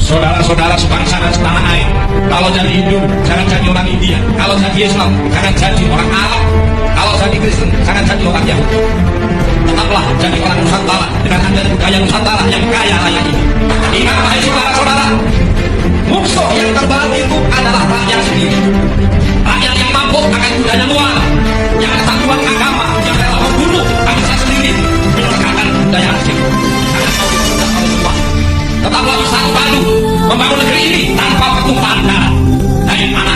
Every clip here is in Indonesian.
Saudara-saudara sebangsa dan setanah air, kalau jadi Hindu jangan jadi orang India, kalau jadi Islam jangan jadi orang Arab, kalau jadi Kristen jangan jadi orang Yahudi. Tetaplah jadi orang Nusantara dengan adat budaya Nusantara yang kaya raya ini. Ingat wahai saudara-saudara, musuh yang terbaik itu adalah rakyat sendiri. Rakyat yang mampu akan budaya luar, yang kesatuan agama, yang rela membunuh bangsa sendiri, menyerahkan budaya asing. Jangan mau dibunuh oleh semua. Tetaplah bersatu padu membangun negeri ini tanpa pertumpahan darah. Dari mana?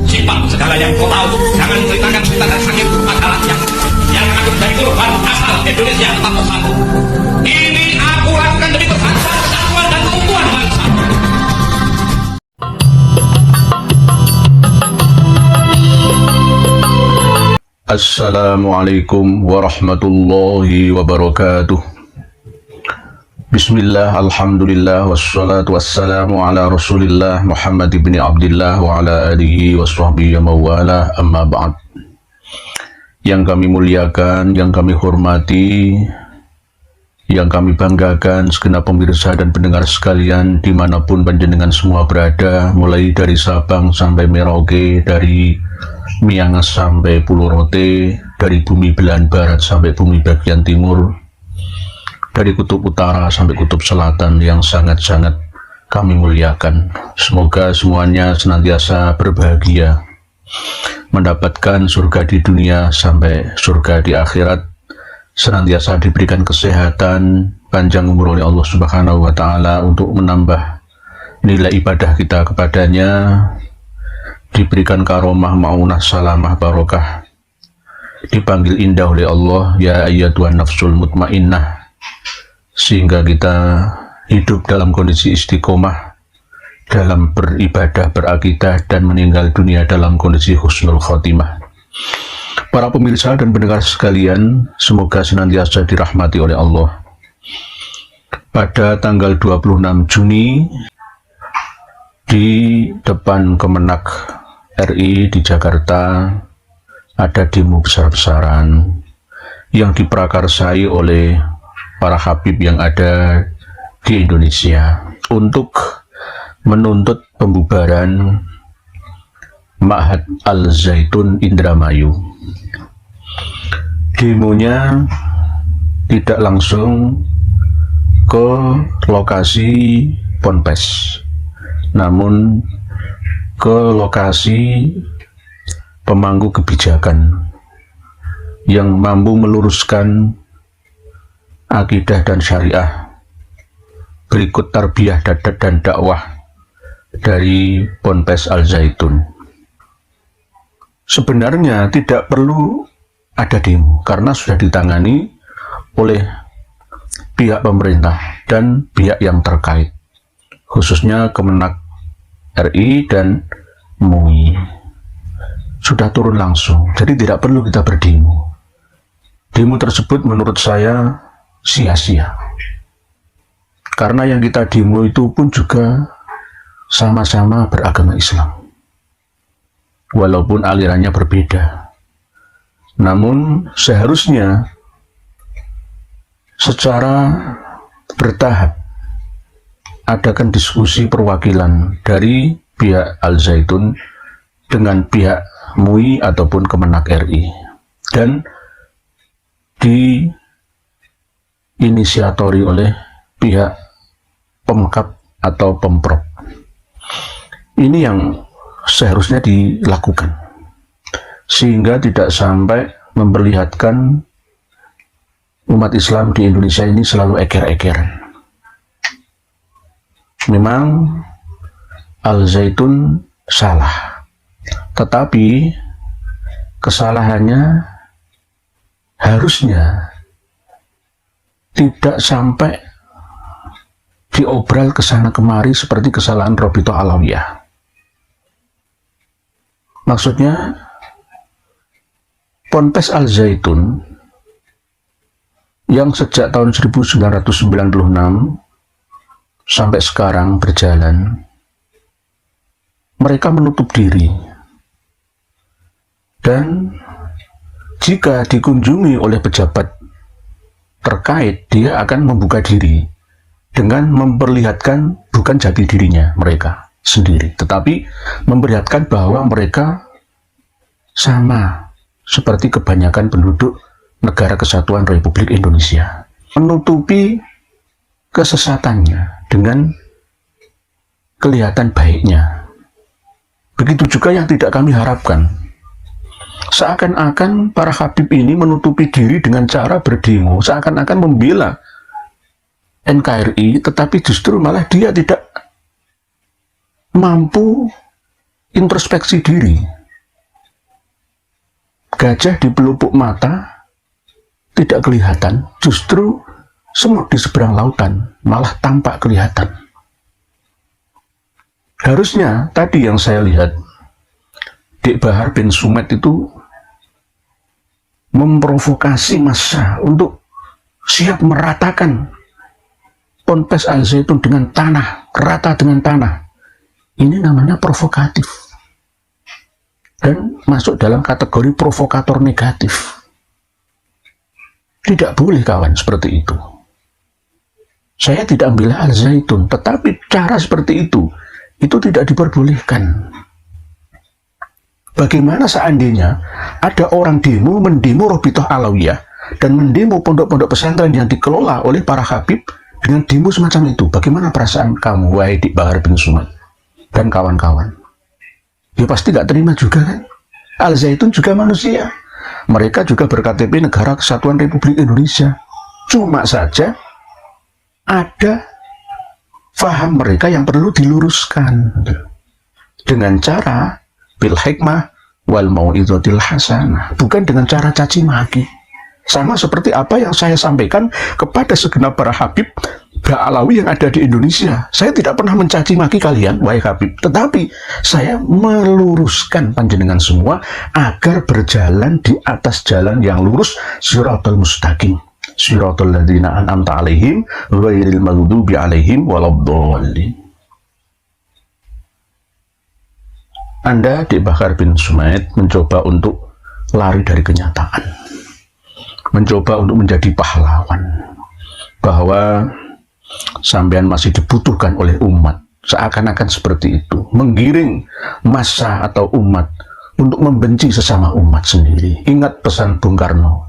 Simpan segala yang kau tahu. Jangan ceritakan sakit masalah yang akan dari korban asal Indonesia tetap bersatu. Ini aku lakukan demi berbangsa, persatuan dan keutuhan bangsa. Assalamualaikum warahmatullahi wabarakatuh. Bismillah, alhamdulillah, wassalatu wassalamu ala rasulillah Muhammad ibn Abdillah wa ala alihi wa sahbihi mawala, amma ba'd. Yang kami muliakan, yang kami hormati, yang kami banggakan segenap pemirsa dan pendengar sekalian dimanapun panjenengan semua berada, mulai dari Sabang sampai Merauke, dari Miangas sampai Pulau Rote, dari bumi belahan barat sampai bumi bagian timur, dari kutub utara sampai kutub selatan yang sangat-sangat kami muliakan. Semoga semuanya senantiasa berbahagia, mendapatkan surga di dunia sampai surga di akhirat, senantiasa diberikan kesehatan, panjang umur oleh Allah Subhanahu wa Ta'ala untuk menambah nilai ibadah kita kepadanya, diberikan karomah, maunah, salamah, barokah, dipanggil indah oleh Allah, ya ayyatuhan nafsul mutmainnah, sehingga kita hidup dalam kondisi istiqomah dalam beribadah, berakidah, dan meninggal dunia dalam kondisi husnul khotimah. Para pemirsa dan pendengar sekalian, semoga senantiasa dirahmati oleh Allah. Pada tanggal 26 Juni di depan Kemenak RI di Jakarta ada demo besar-besaran yang diprakarsai oleh para habib yang ada di Indonesia untuk menuntut pembubaran Ma'had Al-Zaitun Indramayu. Demonya tidak langsung ke lokasi Ponpes, namun ke lokasi pemangku kebijakan yang mampu meluruskan akidah dan syariah berikut tarbiyah dan dakwah dari Ponpes Al-Zaitun. Sebenarnya tidak perlu ada demo karena sudah ditangani oleh pihak pemerintah dan pihak yang terkait, khususnya Kemenak RI dan MUI sudah turun langsung, jadi tidak perlu kita berdemo. Demo tersebut menurut saya sia-sia, karena yang kita demo itu pun juga sama-sama beragama Islam, walaupun alirannya berbeda. Namun seharusnya secara bertahap adakan diskusi perwakilan dari pihak Al-Zaitun dengan pihak MUI ataupun Kemenak RI, dan diinisiatori oleh pihak Pemkab atau Pemprov. Ini yang seharusnya dilakukan, sehingga tidak sampai memperlihatkan umat Islam di Indonesia ini selalu eker-ekeran. Memang Al-Zaitun salah, tetapi kesalahannya harusnya tidak sampai diobral ke sana kemari seperti kesalahan Robito Alawiyah. Maksudnya, Ponpes Al-Zaitun yang sejak tahun 1996 sampai sekarang berjalan, mereka menutup diri, dan jika dikunjungi oleh pejabat terkait, dia akan membuka diri dengan memperlihatkan bukan jati dirinya mereka sendiri, tetapi memperlihatkan bahwa mereka sama seperti kebanyakan penduduk Negara Kesatuan Republik Indonesia, menutupi kesesatannya dengan kelihatan baiknya. Begitu juga yang tidak kami harapkan. Seakan-akan para habib ini menutupi diri dengan cara berdemo, seakan-akan membela NKRI, tetapi justru malah dia tidak mampu introspeksi diri. Gajah di pelupuk mata tidak kelihatan, justru semut di seberang lautan malah tampak kelihatan. Harusnya tadi yang saya lihat, Dik Bahar bin Sumed itu memprovokasi massa untuk siap meratakan Ponpes Al Zaitun dengan tanah, rata dengan tanah. Ini namanya provokatif dan masuk dalam kategori provokator negatif. Tidak boleh kawan seperti itu. Saya tidak membela Al Zaitun, tetapi cara seperti itu tidak diperbolehkan. Bagaimana seandainya ada orang mendemo Robitoh Alawiyah dan mendemo pondok-pondok pesantren yang dikelola oleh para habib dengan demo semacam itu? Bagaimana perasaan kamu, wahai Dik Bahar bin Sumed dan kawan-kawan? Ya pasti gak terima juga kan? Al Zaitun juga manusia. Mereka juga berKTP Negara Kesatuan Republik Indonesia. Cuma saja ada faham mereka yang perlu diluruskan dengan cara bil hikmah wal mau'izatil hasanah, bukan dengan cara caci maki. Sama seperti apa yang saya sampaikan kepada segenap para habib Ba'alawi yang ada di Indonesia. Saya tidak pernah mencaci maki kalian, wahai habib, tetapi saya meluruskan panjenengan semua agar berjalan di atas jalan yang lurus, siratal mustaqim, siratal ladzina an'amta alaihim ghairil maghdubi alaihim waladdallin. Anda, Dik Bahar bin Sumed, mencoba untuk lari dari kenyataan, mencoba untuk menjadi pahlawan, bahwa sampean masih dibutuhkan oleh umat, seakan-akan seperti itu, menggiring massa atau umat untuk membenci sesama umat sendiri. Ingat pesan Bung Karno,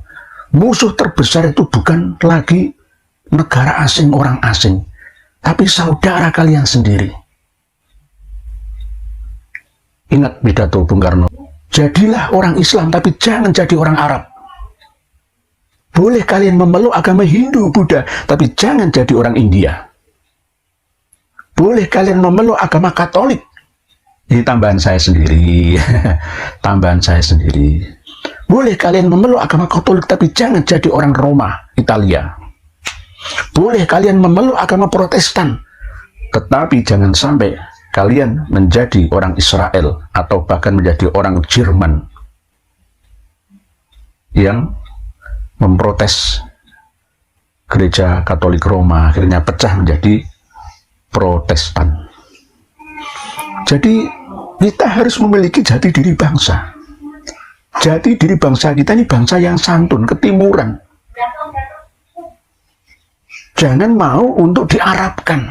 musuh terbesar itu bukan lagi negara asing, orang asing, tapi saudara kalian sendiri. Ingat pidato Bung Karno, jadilah orang Islam tapi jangan jadi orang Arab. Boleh kalian memeluk agama Hindu, Buddha, tapi jangan jadi orang India. Boleh kalian memeluk agama Katolik. Ini tambahan saya sendiri. Tambahan saya sendiri. Boleh kalian memeluk agama Katolik, tapi jangan jadi orang Roma, Italia. Boleh kalian memeluk agama Protestan, tetapi jangan sampai kalian menjadi orang Israel atau bahkan menjadi orang Jerman yang memprotes gereja Katolik Roma, akhirnya pecah menjadi Protestan. Jadi kita harus memiliki jati diri bangsa. Jati diri bangsa kita ini bangsa yang santun, ketimuran. Jangan mau untuk diarabkan.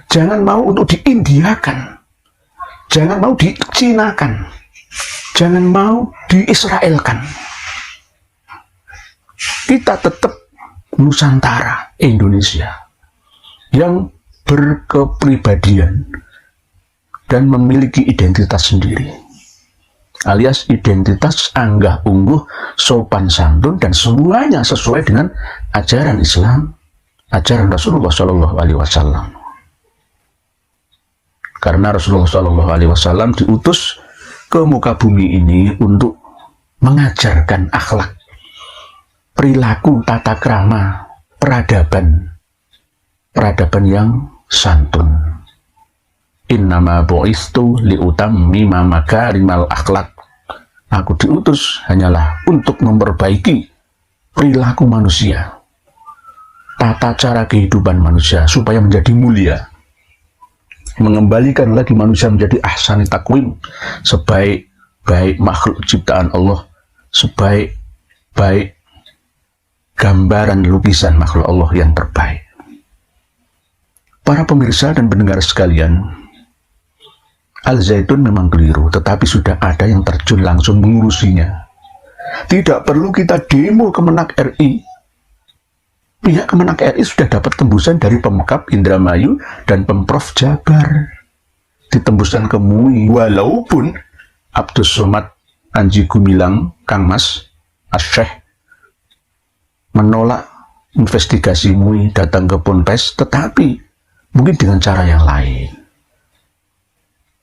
Jangan mau untuk diindiakan. Jangan mau dicinakan. Jangan mau diisraelkan. Kita tetap Nusantara Indonesia yang berkepribadian dan memiliki identitas sendiri, alias identitas anggah ungguh, sopan santun, dan semuanya sesuai dengan ajaran Islam, ajaran Rasulullah SAW. Karena Rasulullah SAW diutus ke muka bumi ini untuk mengajarkan akhlak, perilaku, tata krama, peradaban yang santun. Innama bu'istu liutammima makarimal akhlak. Aku diutus hanyalah untuk memperbaiki perilaku manusia, tata cara kehidupan manusia supaya menjadi mulia, mengembalikan lagi manusia menjadi ahsani takwim, sebaik-baik makhluk ciptaan Allah, sebaik-baik gambaran lukisan makhluk Allah yang terbaik. Para pemirsa dan pendengar sekalian, Al Zaitun memang keliru, tetapi sudah ada yang terjun langsung mengurusinya. Tidak perlu kita demo Kemenak RI. Pihak Kemenak RI sudah dapat tembusan dari Pemkab Indramayu dan Pemprov Jabar. Ditembuskan ke MUI, walaupun Abdus Somad Anji Gumilang, Kang Mas, Asyeh, menolak investigasi MUI datang ke Ponpes, tetapi mungkin dengan cara yang lain.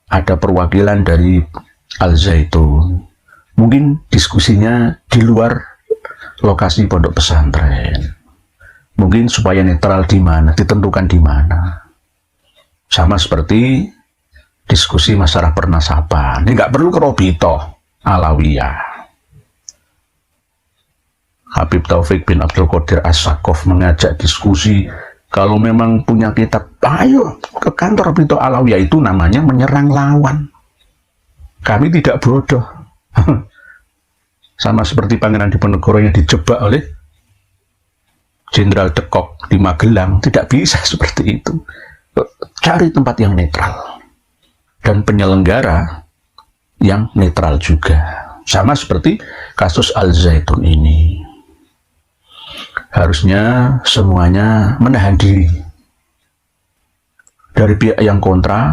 Ada perwakilan dari Al Zaitun, mungkin diskusinya di luar lokasi pondok pesantren, mungkin supaya netral di mana, ditentukan di mana. Sama seperti diskusi masalah pernasaban, ini nggak perlu ke Robito Alawiyah. Habib Taufik bin Abdul Qadir As-Saqqaf mengajak diskusi, kalau memang punya kitab, ayo ke kantor Robito Alawiyah. Itu namanya menyerang lawan. Kami tidak bodoh. Sama seperti Pangeran Diponegoro yang dijebak oleh Jenderal de Kock di Magelang. Tidak bisa seperti itu. Cari tempat yang netral dan penyelenggara yang netral juga. Sama seperti kasus Al Zaitun ini. Harusnya semuanya menahan diri. Dari pihak yang kontra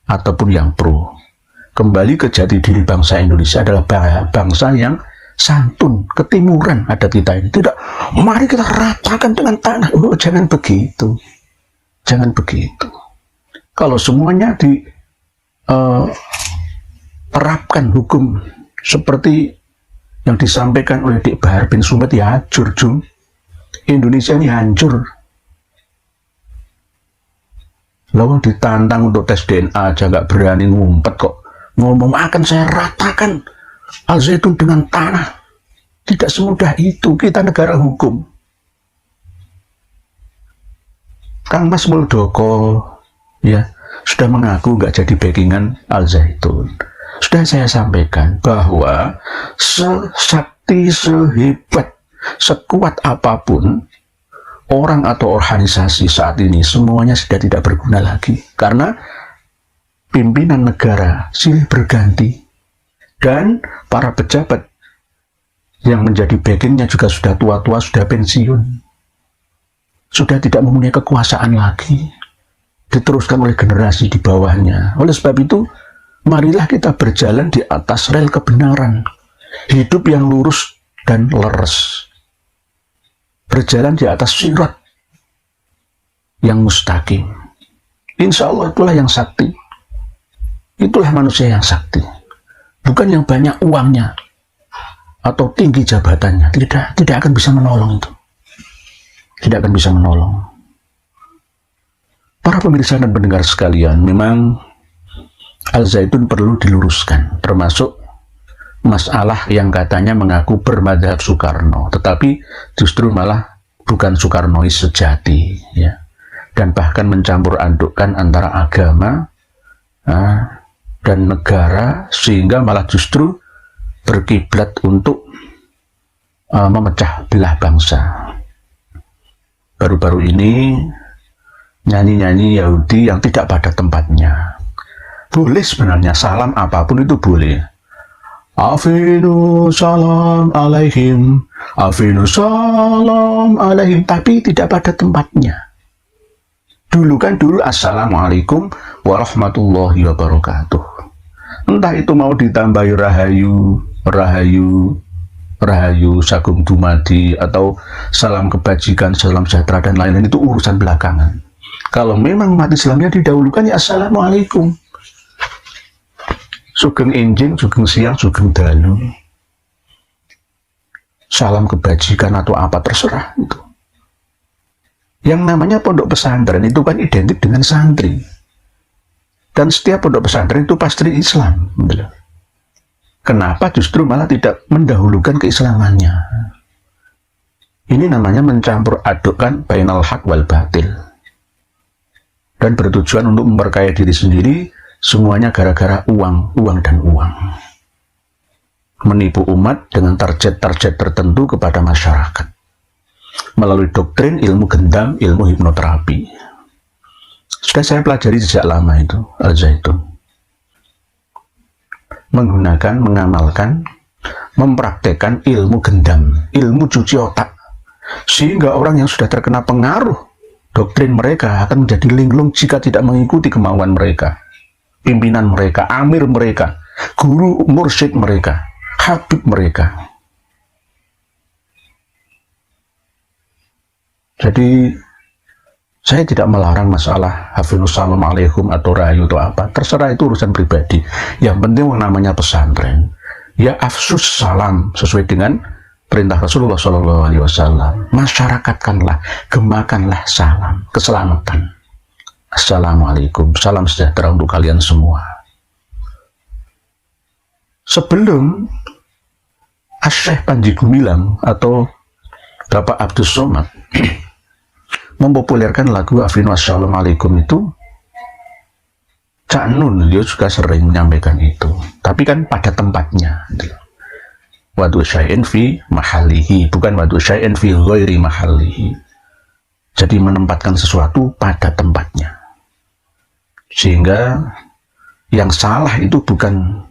ataupun yang pro. Kembali ke jati diri bangsa Indonesia adalah bangsa yang santun, ketimuran adat kita ini. Tidak, mari kita ratakan dengan tanah. Oh, jangan begitu. Jangan begitu. Kalau semuanya diterapkan hukum seperti yang disampaikan oleh Dik Bahar bin Sumet, ya hancur, Jum. Indonesia ini hancur. Lalu ditantang untuk tes DNA aja nggak berani ngumpet kok. Ngomong akan saya ratakan Al Zaitun dengan tanah. Tidak semudah itu, kita negara hukum. Kang Mas Muldoko ya sudah mengaku nggak jadi backingan Al Zaitun. Sudah saya sampaikan bahwa sesakti, sehebat, sekuat apapun orang atau organisasi saat ini, semuanya sudah tidak berguna lagi. Karena pimpinan negara silih berganti. Dan para pejabat yang menjadi backingnya juga sudah tua-tua, sudah pensiun. Sudah tidak mempunyai kekuasaan lagi. Diteruskan oleh generasi di bawahnya. Oleh sebab itu, marilah kita berjalan di atas rel kebenaran. Hidup yang lurus dan leres. Berjalan di atas sirat yang mustaqim. Insya Allah itulah yang sakti. Itulah manusia yang sakti. Bukan yang banyak uangnya atau tinggi jabatannya. Tidak akan bisa menolong itu. Tidak akan bisa menolong. Para pemirsa dan pendengar sekalian, memang Al Zaitun perlu diluruskan, termasuk masalah yang katanya mengaku bermadhab Soekarno, tetapi justru malah bukan Soekarnois sejati, ya, dan bahkan mencampur adukkan antara agama dan negara, sehingga malah justru berkiblat untuk memecah belah bangsa. Baru-baru ini nyanyi-nyanyi Yahudi yang tidak pada tempatnya. Boleh sebenarnya, salam apapun itu boleh. Afinu salam alaihim, afinu salam alaihim, tapi tidak pada tempatnya. Dulu assalamualaikum warahmatullahi wabarakatuh. Entah itu mau ditambahi rahayu, rahayu, rahayu, sagung dumadi, atau salam kebajikan, salam sejahtera, dan lain-lain, itu urusan belakangan. Kalau memang umat Islamnya didahulukan, ya assalamualaikum. Sugeng enjing, sugeng siang, sugeng dalu. Salam kebajikan atau apa, terserah itu. Yang namanya pondok pesantren itu kan identik dengan santri. Dan setiap pondok pesantren itu pasti Islam. Kenapa justru malah tidak mendahulukan keislamannya? Ini namanya mencampur adukkan bainal haq wal batil. Dan bertujuan untuk memperkaya diri sendiri, semuanya gara-gara uang, uang dan uang. Menipu umat dengan target-target tertentu kepada masyarakat. Melalui doktrin ilmu gendam, ilmu hipnoterapi. Sudah saya pelajari sejak lama itu, Al-Zaitun. Menggunakan, mengamalkan, mempraktekkan ilmu gendam, ilmu cuci otak. Sehingga orang yang sudah terkena pengaruh doktrin mereka akan menjadi linglung jika tidak mengikuti kemauan mereka, pimpinan mereka, amir mereka, guru mursyid mereka, habib mereka. Jadi saya tidak melarang masalah hafidhus salam alaikum atau rayu atau apa, terserah, itu urusan pribadi. Yang penting namanya pesantren, ya afsus salam sesuai dengan perintah Rasulullah SAW. Masyarakatkanlah, gemakanlah salam keselamatan. Assalamualaikum, salam sejahtera untuk kalian semua. Sebelum Syekh Panji Gumilang atau Bapak Abdus Somad mempopulerkan lagu Afinu Assalamualaikum itu, Cak Nun dia juga sering menyampaikan itu, tapi kan pada tempatnya. Wadu syai'in fi mahalihi, bukan wadu syai'in fi ghairi mahalihi. Jadi menempatkan sesuatu pada tempatnya, sehingga yang salah itu bukan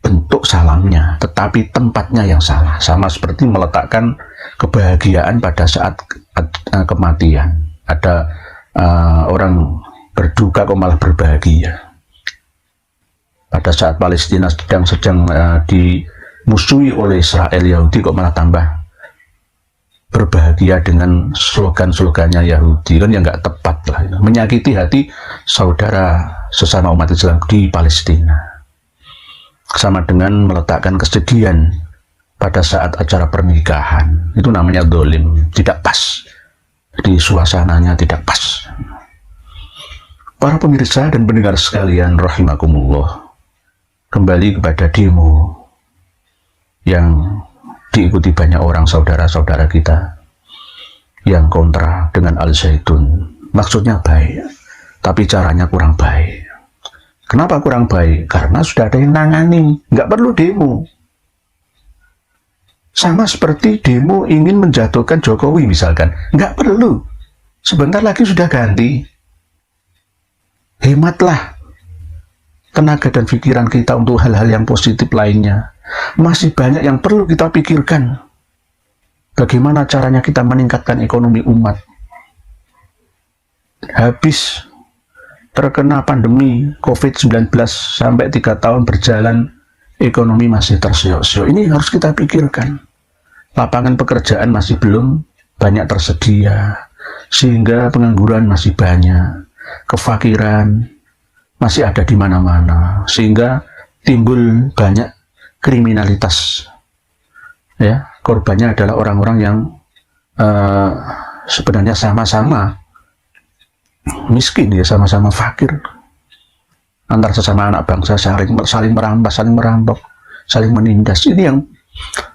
bentuk salamnya, tetapi tempatnya yang salah. Sama seperti meletakkan kebahagiaan pada saat kematian. Ada orang berduka kok malah berbahagia. Pada saat Palestina sedang dimusuhi oleh Israel, Yahudi kok malah tambah berbahagia dengan slogan-slogannya Yahudi. Kan yang nggak tepat lah, menyakiti hati saudara sesama umat Islam di Palestina. Sama dengan meletakkan kesedihan pada saat acara pernikahan, itu namanya dolim, tidak pas, di suasananya tidak pas. Para pemirsa dan pendengar sekalian rahimakumullah, kembali kepada demo yang diikuti banyak orang saudara-saudara kita yang kontra dengan Al-Zaitun. Maksudnya baik, tapi caranya kurang baik. Kenapa kurang baik? Karena sudah ada yang nangani, nggak perlu demo. Sama seperti demo ingin menjatuhkan Jokowi misalkan, nggak perlu. Sebentar lagi sudah ganti. Hematlah tenaga dan pikiran kita untuk hal-hal yang positif lainnya. Masih banyak yang perlu kita pikirkan. Bagaimana caranya kita meningkatkan ekonomi umat. Habis terkena pandemi COVID-19 sampai 3 tahun berjalan, ekonomi masih tersiok-siok. Ini harus kita pikirkan. Lapangan pekerjaan masih belum banyak tersedia, sehingga pengangguran masih banyak, kefakiran masih ada di mana-mana, sehingga timbul banyak kriminalitas. Ya, korbannya adalah orang-orang yang sebenarnya sama-sama miskin, ya, sama-sama fakir. Antar sesama anak bangsa saling merampas, saling merampok, saling menindas. Ini yang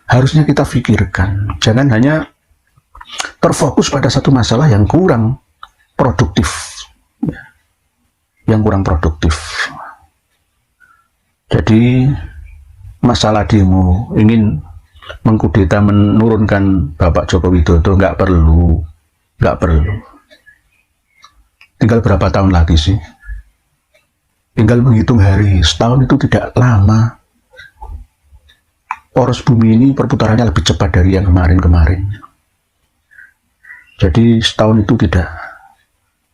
harusnya kita pikirkan. Jangan hanya terfokus pada satu masalah yang kurang produktif, yang kurang produktif. Jadi masalah demo ingin mengkudeta, menurunkan Bapak Joko Widodo, nggak perlu. Tinggal berapa tahun lagi sih? Tinggal menghitung hari, setahun itu tidak lama. Poros bumi ini perputarannya lebih cepat dari yang kemarin-kemarin. Jadi setahun itu tidak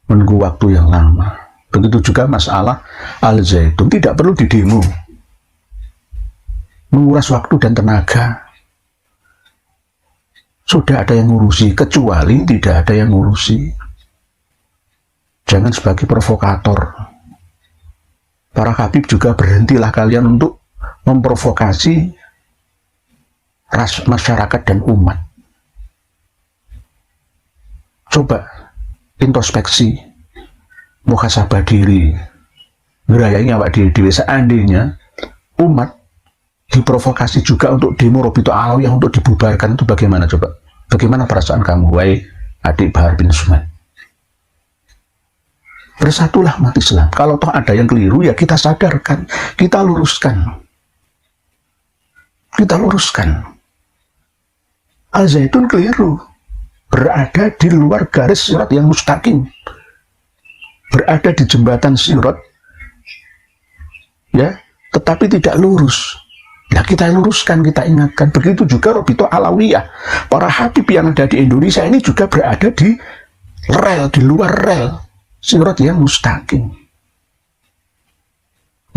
menunggu waktu yang lama. Begitu juga masalah Al-Zaitun, tidak perlu didemo. Menguras waktu dan tenaga. Sudah ada yang ngurusi, kecuali tidak ada yang ngurusi. Jangan sebagai provokator. Para habib juga berhentilah kalian untuk memprovokasi masyarakat dan umat. Coba introspeksi, muhasabah diri, ngerayain awak diri seandainya umat diprovokasi juga untuk demo Robito Alawiyah untuk dibubarkan, itu bagaimana coba? Bagaimana perasaan kamu, wahai adik Bahar bin Sumait? Bersatulah umat Islam. Kalau toh ada yang keliru, ya kita sadarkan, kita luruskan. Kita luruskan. Al-Zaitun keliru. berada di luar garis sirat yang mustaqim, berada di jembatan sirat, ya, tetapi tidak lurus. Nah, kita luruskan, kita ingatkan. Begitu juga Robito Alawiyah, para habib yang ada di Indonesia ini juga berada di rel, di luar rel sirat yang mustaqim.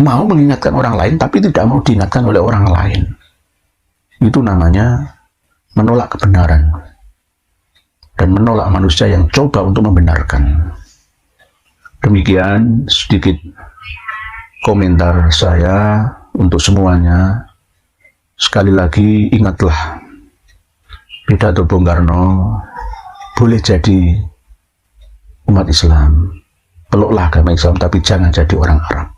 Mau mengingatkan orang lain, tapi tidak mau diingatkan oleh orang lain. Itu namanya menolak kebenaran dan menolak manusia yang coba untuk membenarkan. Demikian sedikit komentar saya untuk semuanya. Sekali lagi ingatlah, pidato Bung Karno boleh jadi umat Islam, peluklah agama Islam, tapi jangan jadi orang Arab.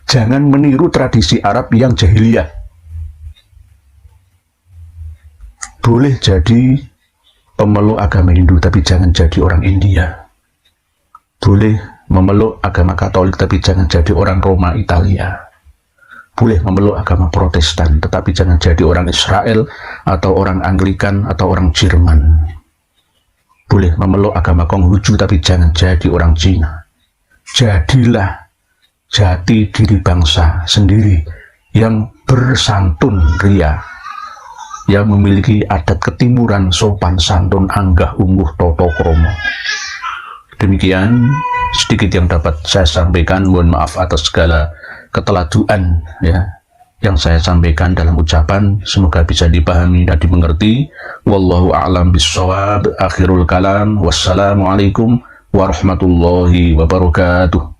Jangan meniru tradisi Arab yang jahiliyah. Boleh jadi pemeluk agama Hindu, tapi jangan jadi orang India. Boleh memeluk agama Katolik, tapi jangan jadi orang Roma, Italia. Boleh memeluk agama Protestan, tetapi jangan jadi orang Israel, atau orang Anglikan, atau orang Jerman. Boleh memeluk agama Konghucu, tapi jangan jadi orang Cina. Jadilah jati diri bangsa sendiri yang bersantun ria, yang memiliki adat ketimuran, sopan santun, anggah ungguh toto kromo. Demikian sedikit yang dapat saya sampaikan. Mohon maaf atas segala keteladuan ya yang saya sampaikan dalam ucapan. Semoga bisa dipahami dan dimengerti. Wallahu a'lam bishawab. Akhirul kalam. Wassalamualaikum warahmatullahi wabarakatuh.